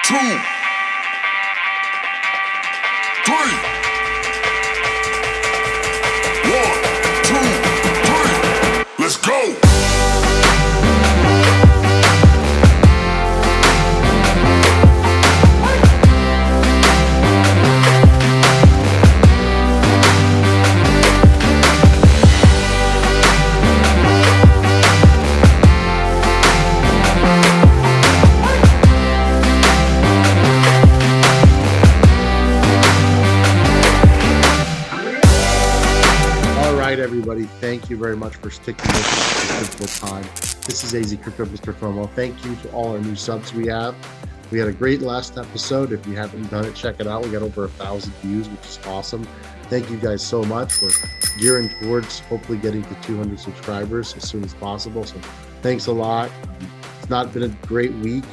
two, three. One, two, three. Let's go. Everybody, thank you very much for sticking with us for a difficult time. This is AZcrypto and MrFOMO. Thank you to all our new subs we have. We had a great last episode. If you haven't done it, check it out. We got over 1,000 views, which is awesome. Thank you guys so much. We're gearing towards hopefully getting to 200 subscribers as soon as possible. So thanks a lot. It's not been a great week.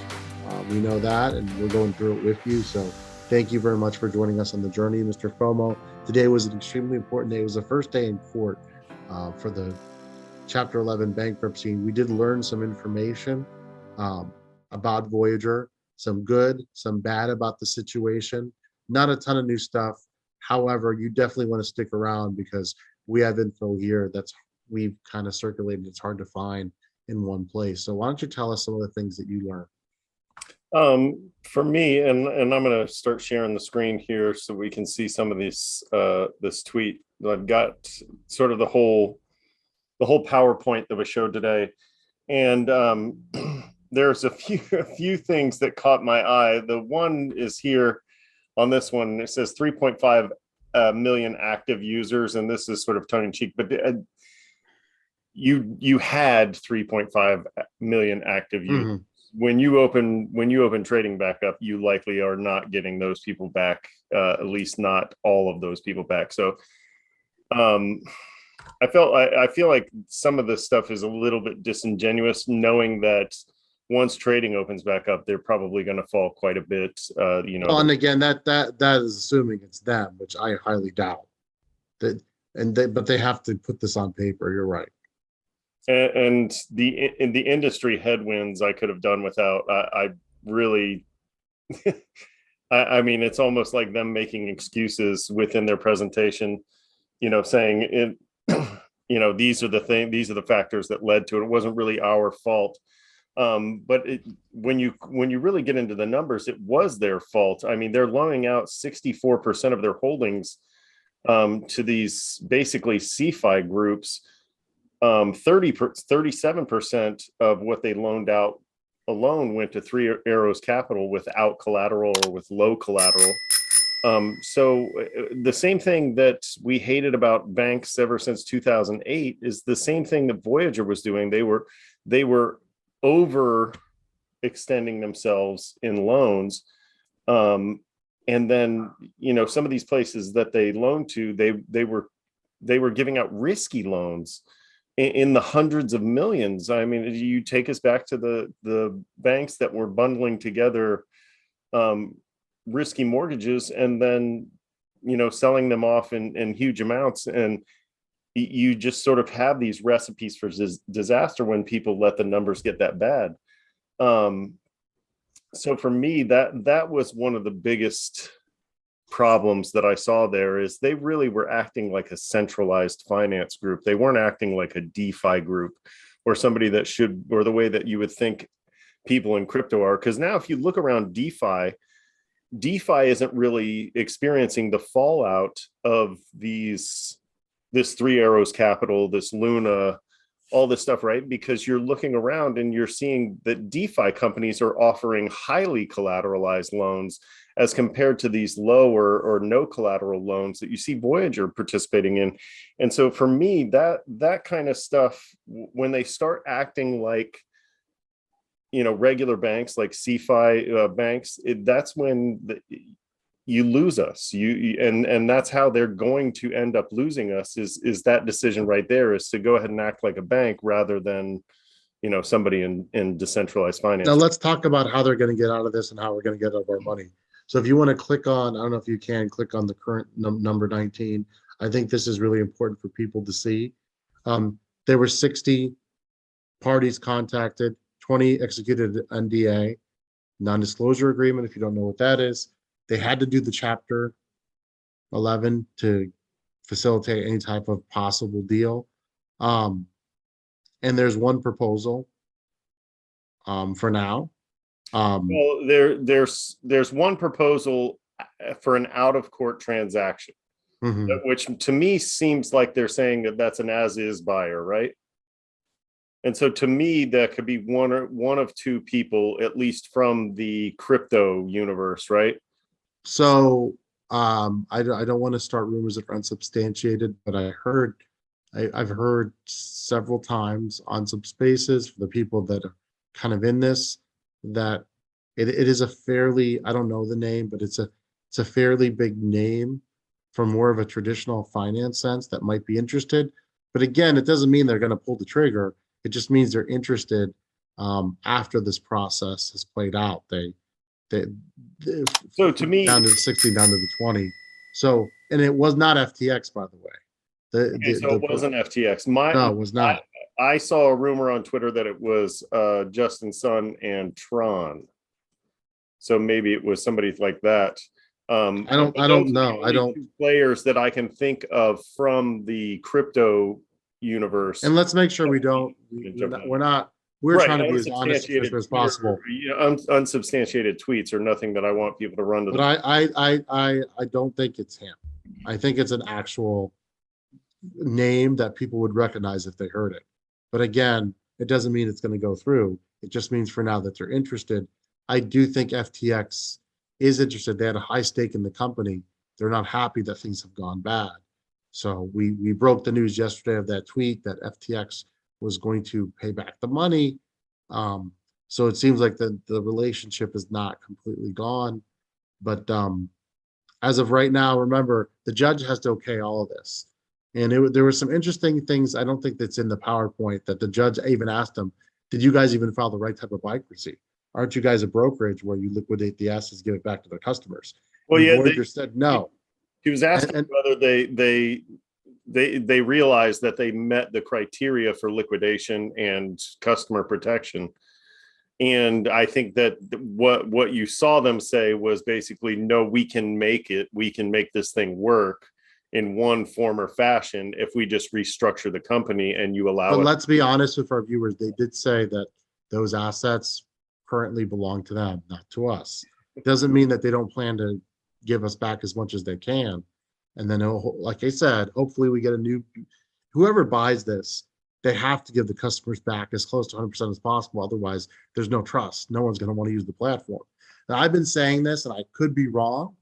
We know that, and we're going through it with you. So thank you very much for joining us on the journey, Mr. FOMO. Today was an extremely important day. It was the first day in court for the Chapter 11 bankruptcy. We did learn some information about Voyager, some good, some bad about the situation. Not a ton of new stuff. However, you definitely want to stick around because we have info here that's we've kind of circulated. It's hard to find in one place. So why don't you tell us some of the things that you learned? For me, and I'm going to start sharing the screen here so we can see some of these, this tweet. I've got sort of the whole PowerPoint that was showed today. And, there's a few things that caught my eye. The one is here on this one. It says 3.5 million active users. And this is sort of tongue in cheek, but you had 3.5 million active users. Mm-hmm. When you open trading back up, you likely are not getting those people back, at least not all of those people back. So I feel like some of this stuff is a little bit disingenuous, knowing that once trading opens back up, they're probably going to fall quite a bit. Well, and again, that is assuming it's them, which I highly doubt. But they have to put this on paper. You're right. And in the industry headwinds I could have done without. I really I mean, it's almost like them making excuses within their presentation, saying it, these are the factors that led to it. It wasn't really our fault. But when you really get into the numbers, it was their fault. I mean, they're loaning out 64% of their holdings to these basically CFI groups. 37% of what they loaned out alone went to Three Arrows Capital without collateral or with low collateral. So the same thing that we hated about banks ever since 2008 is the same thing that Voyager was doing. They were over extending themselves in loans. And then, some of these places that they loaned to, they were giving out risky loans in the hundreds of millions. I mean, you take us back to the banks that were bundling together risky mortgages and then, selling them off in huge amounts. And you just sort of have these recipes for disaster when people let the numbers get that bad. So for me, that was one of the biggest problems that I saw there is they really were acting like a centralized finance group. They weren't acting like a DeFi group or somebody that should, or the way that you would think people in crypto are. Because now if you look around DeFi isn't really experiencing the fallout of this Three Arrows Capital, this Luna, all this stuff, right? Because you're looking around and you're seeing that DeFi companies are offering highly collateralized loans as compared to these low or no collateral loans that you see Voyager participating in. And so for me, that kind of stuff, when they start acting like, regular banks like CFI banks, that's when you lose us. And that's how they're going to end up losing us is that decision right there, is to go ahead and act like a bank rather than somebody in decentralized finance. Now let's talk about how they're going to get out of this and how we're going to get out of our money. So if you want to click on, I don't know if you can click on the current number 19. I think this is really important for people to see. There were 60 parties contacted, 20 executed NDA. non-disclosure agreement, if you don't know what that is. They had to do the Chapter 11 to facilitate any type of possible deal. Um, and there's one proposal for now. Well, there's one proposal for an out of court transaction, Mhm. which to me seems like they're saying that that's an as is buyer, right? And so to me, that could be one of two people, at least from the crypto universe, right? So I don't want to start rumors that are unsubstantiated, but I've heard several times on some spaces for the people that are kind of in this that it is a fairly, I don't know the name, but it's a fairly big name from more of a traditional finance sense that might be interested. But again, it doesn't mean they're going to pull the trigger. It just means they're interested after this process has played out. They So to me, down to the 60, down to the 20. So, and it was not FTX, by the way. okay, so it wasn't FTX. No, it was not. I saw a rumor on Twitter that it was Justin Sun and Tron. So maybe it was somebody like that. I don't know. I don't. Two players that I can think of from the crypto universe. And let's make sure we don't. We're right, trying to be as honest as possible. Unsubstantiated tweets are nothing that I want people to run to. But I don't think it's him. I think it's an actual name that people would recognize if they heard it. But again, it doesn't mean it's going to go through. It just means for now that they're interested. I do think FTX is interested. They had a high stake in the company. They're not happy that things have gone bad. So we broke the news yesterday of that tweet that FTX was going to pay back the money. So it seems like the relationship is not completely gone. But as of right now, remember, the judge has to okay all of this. And there were some interesting things. I don't think that's in the PowerPoint that the judge even asked them, did you guys even file the right type of bankruptcy? Aren't you guys a brokerage where you liquidate the assets, give it back to their customers? Well, and yeah, Voyager said no. He was asking whether they realized that they met the criteria for liquidation and customer protection. And I think that what you saw them say was basically, no, we can make it. We can make this thing work in one form or fashion if we just restructure the company and you allow it. But let's be honest with our viewers. They did say that those assets currently belong to them, not to us. It doesn't mean that they don't plan to give us back as much as they can. And then, like I said, hopefully we get whoever buys this, they have to give the customers back as close to 100% as possible. Otherwise, there's no trust. No one's going to want to use the platform. Now, I've been saying this, and I could be wrong.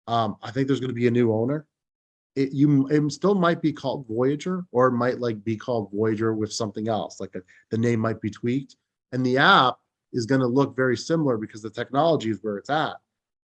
I think there's going to be a new owner. It still might be called Voyager, or it might be called Voyager with something else. The name might be tweaked, and the app is going to look very similar because the technology is where it's at.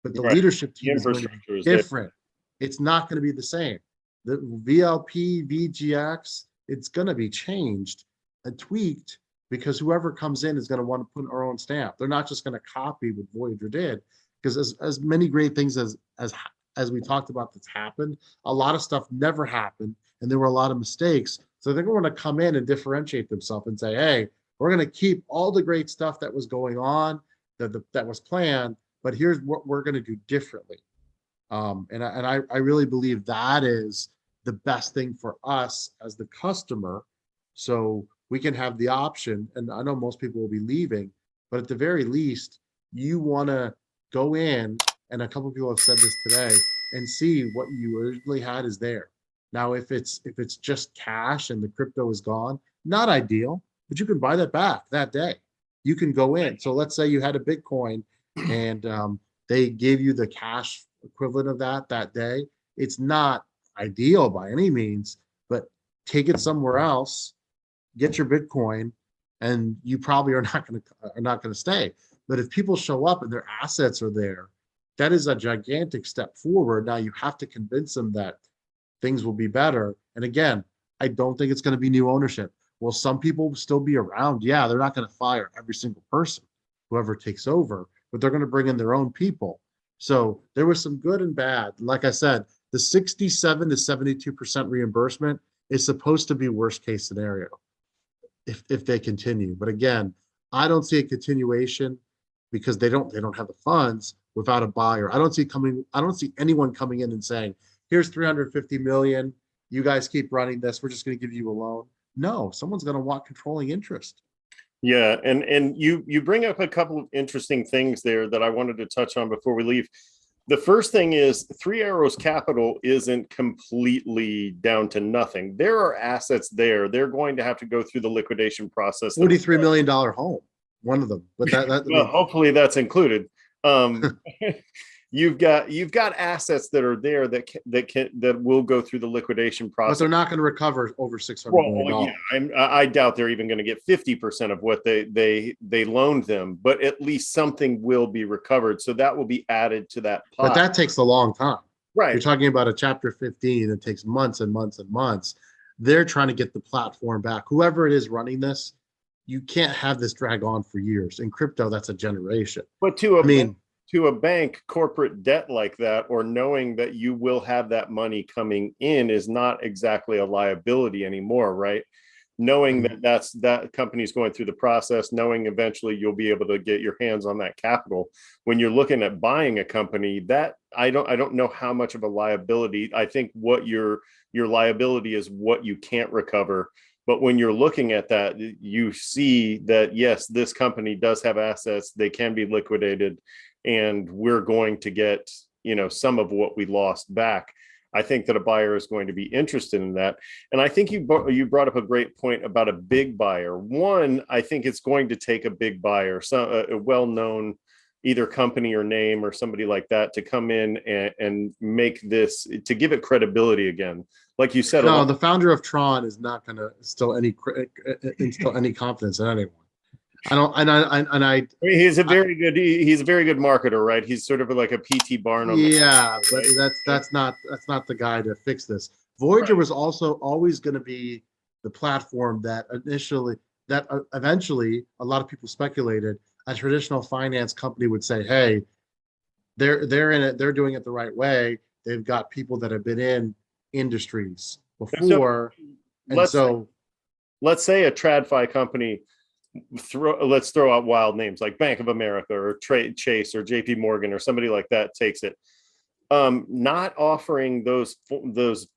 But the leadership team is going to be different. It's not going to be the same. The VLP, VGX, it's going to be changed and tweaked because whoever comes in is going to want to put our own stamp. They're not just going to copy what Voyager did, because as many great things as we talked about that's happened, a lot of stuff never happened, and there were a lot of mistakes. So they're going to come in and differentiate themselves and say, hey, we're going to keep all the great stuff that was going on, that was planned, but here's what we're going to do differently. And I really believe that is the best thing for us as the customer. So we can have the option, and I know most people will be leaving, but at the very least, you want to go in, and a couple of people have said this today, and see what you originally had is there. Now, if it's just cash and the crypto is gone, not ideal, but you can buy that back that day. You can go in. So let's say you had a Bitcoin and they gave you the cash equivalent of that day. It's not ideal by any means, but take it somewhere else, get your Bitcoin, and you probably are not going to stay. But if people show up and their assets are there, that is a gigantic step forward. Now you have to convince them that things will be better. And again, I don't think it's going to be new ownership. Will some people still be around? Yeah, they're not going to fire every single person, whoever takes over, but they're going to bring in their own people. So there was some good and bad. Like I said, the 67 to 72% reimbursement is supposed to be worst case scenario if they continue. But again, I don't see a continuation. because they don't have the funds without a buyer. I don't see anyone coming in and saying, here's 350 million. You guys keep running this. We're just going to give you a loan. No, someone's going to want controlling interest. Yeah, and you bring up a couple of interesting things there that I wanted to touch on before we leave. The first thing is Three Arrows Capital isn't completely down to nothing. There are assets there. They're going to have to go through the liquidation process. $43 million home, one of them. But that well, hopefully that's included. You've got assets that are there that will go through the liquidation process. But they're not going to recover over $600 million. Yeah, I doubt they're even going to get 50% of what they loaned them, but at least something will be recovered. So that will be added to that pot. But that takes a long time. Right. You're talking about a Chapter 15. It takes months and months and months. They're trying to get the platform back. Whoever it is running this, you can't have this drag on for years. In crypto, that's a generation. But to a bank, corporate debt like that, or knowing that you will have that money coming in, is not exactly a liability anymore, right? Knowing that company's going through the process, knowing eventually you'll be able to get your hands on that capital. When you're looking at buying a company, that I don't know how much of a liability. I think what your liability is what you can't recover. But when you're looking at that, you see that, yes, this company does have assets. They can be liquidated, and we're going to get, some of what we lost back. I think that a buyer is going to be interested in that. And I think you brought up a great point about a big buyer. One, I think it's going to take a big buyer, a well-known either company or name or somebody like that, to come in and make this, to give it credibility again. Like you said, no, the founder of Tron is not going to instill any confidence in anyone. He's a very good marketer, right? He's sort of like a PT Barnum. Yeah, but that's not the guy to fix this. Voyager was also always going to be the platform that eventually a lot of people speculated a traditional finance company would say, hey, they're in it, they're doing it the right way. They've got people that have been in industries before. Let's say a TradFi company, let's throw out wild names like Bank of America or Chase or JP Morgan or somebody like that takes it. Not offering those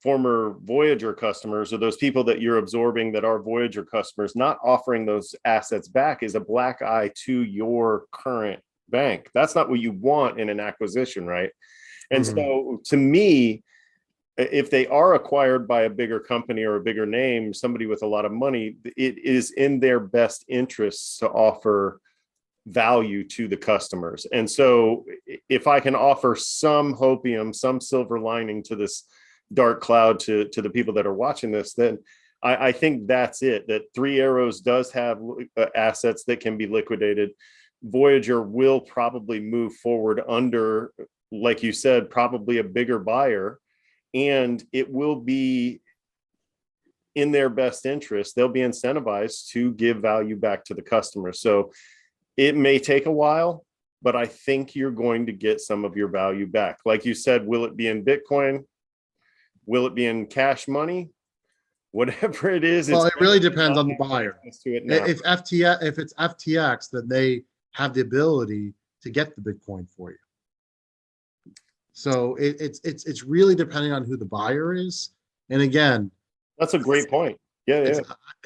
former Voyager customers, or those people that you're absorbing that are Voyager customers, not offering those assets back is a black eye to your current bank. That's not what you want in an acquisition, right? And so to me, if they are acquired by a bigger company or a bigger name, somebody with a lot of money, it is in their best interests to offer value to the customers. And so if I can offer some hopium, some silver lining to this dark cloud to the people that are watching this, then I think that's it. That Three Arrows does have assets that can be liquidated. Voyager will probably move forward under, like you said, probably a bigger buyer, and it will be in their best interest. They'll be incentivized to give value back to the customer. So it may take a while, but I think you're going to get some of your value back. Like you said, will it be in Bitcoin? Will it be in cash money? Whatever it is. Well, it really depends on the buyer. If it's FTX, then they have the ability to get the Bitcoin for you. So it's really depending on who the buyer is. And again, that's a great point. Yeah.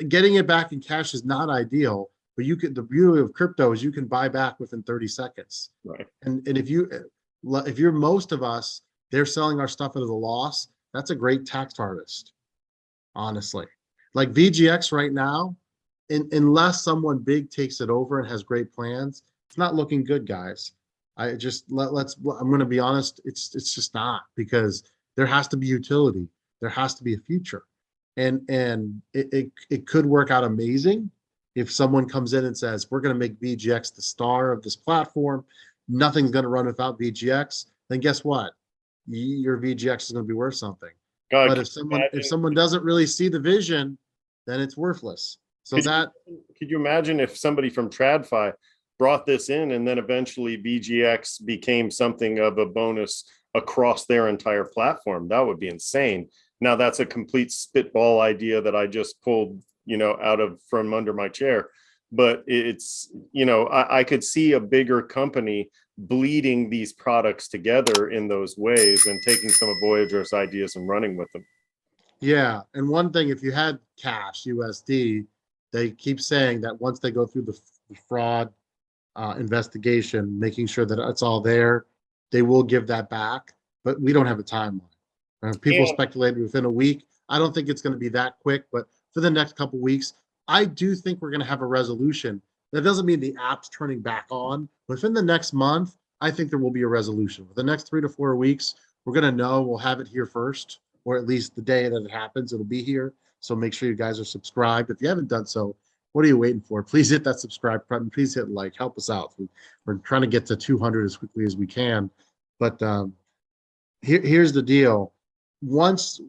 Getting it back in cash is not ideal, but the beauty of crypto is you can buy back within 30 seconds. Right. And if you're most of us, they're selling our stuff at a loss. That's a great tax harvest, honestly. Like VGX right now, unless someone big takes it over and has great plans, it's not looking good, guys. I'm going to be honest. It's just not, because there has to be utility. There has to be a future, and it could work out amazing if someone comes in and says, we're going to make VGX the star of this platform. Nothing's going to run without VGX. Then guess what? Your VGX is going to be worth something. But if someone doesn't really see the vision, then it's worthless. So could you imagine if somebody from TradFi brought this in, and then eventually VGX became something of a bonus across their entire platform? That would be insane. Now, that's a complete spitball idea that I just pulled, out from under my chair. but it's, I could see a bigger company bleeding these products together in those ways and taking some of Voyager's ideas and running with them. Yeah, and one thing, if you had cash USD, they keep saying that once they go through the fraud investigation, making sure that it's all there, they will give that back. But we don't have a timeline. People And speculated within a week. I don't think it's going to be that quick, but for the next couple weeks, I do think we're going to have a resolution. That doesn't mean the app's turning back on. Within the next month, I think there will be a resolution. For the next 3 to 4 weeks, we're going to know. We'll have it here first, or at least the day that it happens, it'll be here. So make sure you guys are subscribed. If you haven't done so, what are you waiting for? Please hit that subscribe button. Please hit like. Help us out. We're trying to get to 200 as quickly as we can. But here's the deal. Once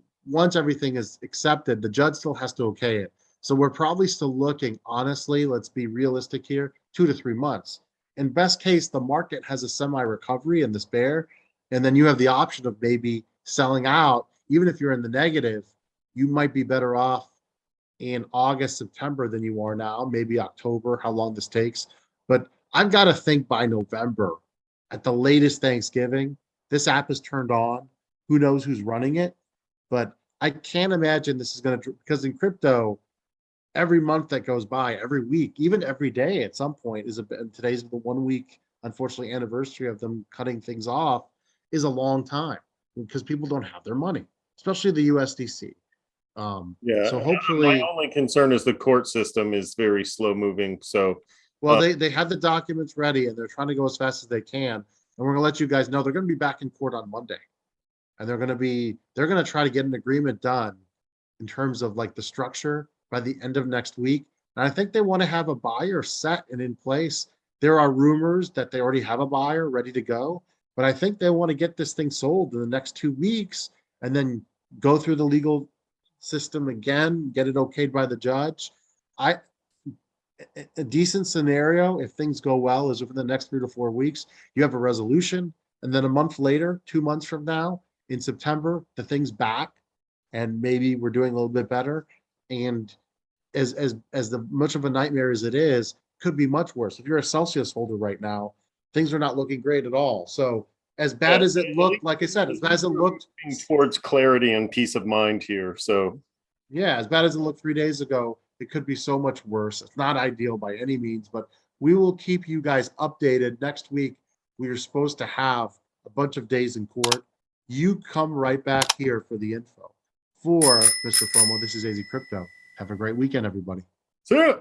everything is accepted, the judge still has to okay it. So we're probably still looking, honestly, let's be realistic here, 2 to 3 months. In best case, the market has a semi-recovery in this bear, and then you have the option of maybe selling out. Even if you're in the negative, you might be better off in August, September than you are now, maybe October, how long this takes. But I've got to think by November, at the latest Thanksgiving, this app is turned on. Who knows who's running it? But I can't imagine this is going to, because in crypto, every month that goes by, every week, even every day at some point is today's the 1 week, unfortunately, anniversary of them cutting things off is a long time because people don't have their money, especially the USDC. yeah, So my hopefully, only concern is the court system is very slow moving. So well, they have the documents ready and they're trying to go as fast as they can. And we're going to let you guys know they're going to be back in court on Monday. And they're going to try to get an agreement done in terms of like the structure by the end of next week. And I think they want to have a buyer set and in place. There are rumors that they already have a buyer ready to go, but I think they want to get this thing sold in the next 2 weeks and then go through the legal system again, get it okayed by the judge. I A decent scenario, if things go well, is within the next 3 to 4 weeks, you have a resolution, and then a month later, 2 months from now, in September, the thing's back, and maybe we're doing a little bit better. And as the much of a nightmare as it is, could be much worse. If you're a Celsius holder right now, things are not looking great at all. So as bad as it looked, like I said, as bad as it looked towards clarity and peace of mind here. So yeah, as bad as it looked 3 days ago, it could be so much worse. It's not ideal by any means, but we will keep you guys updated. Next week, we are supposed to have a bunch of days in court. You come right back here for the info. For Mr. FOMO, this is AZ Crypto. Have a great weekend, everybody. see ya.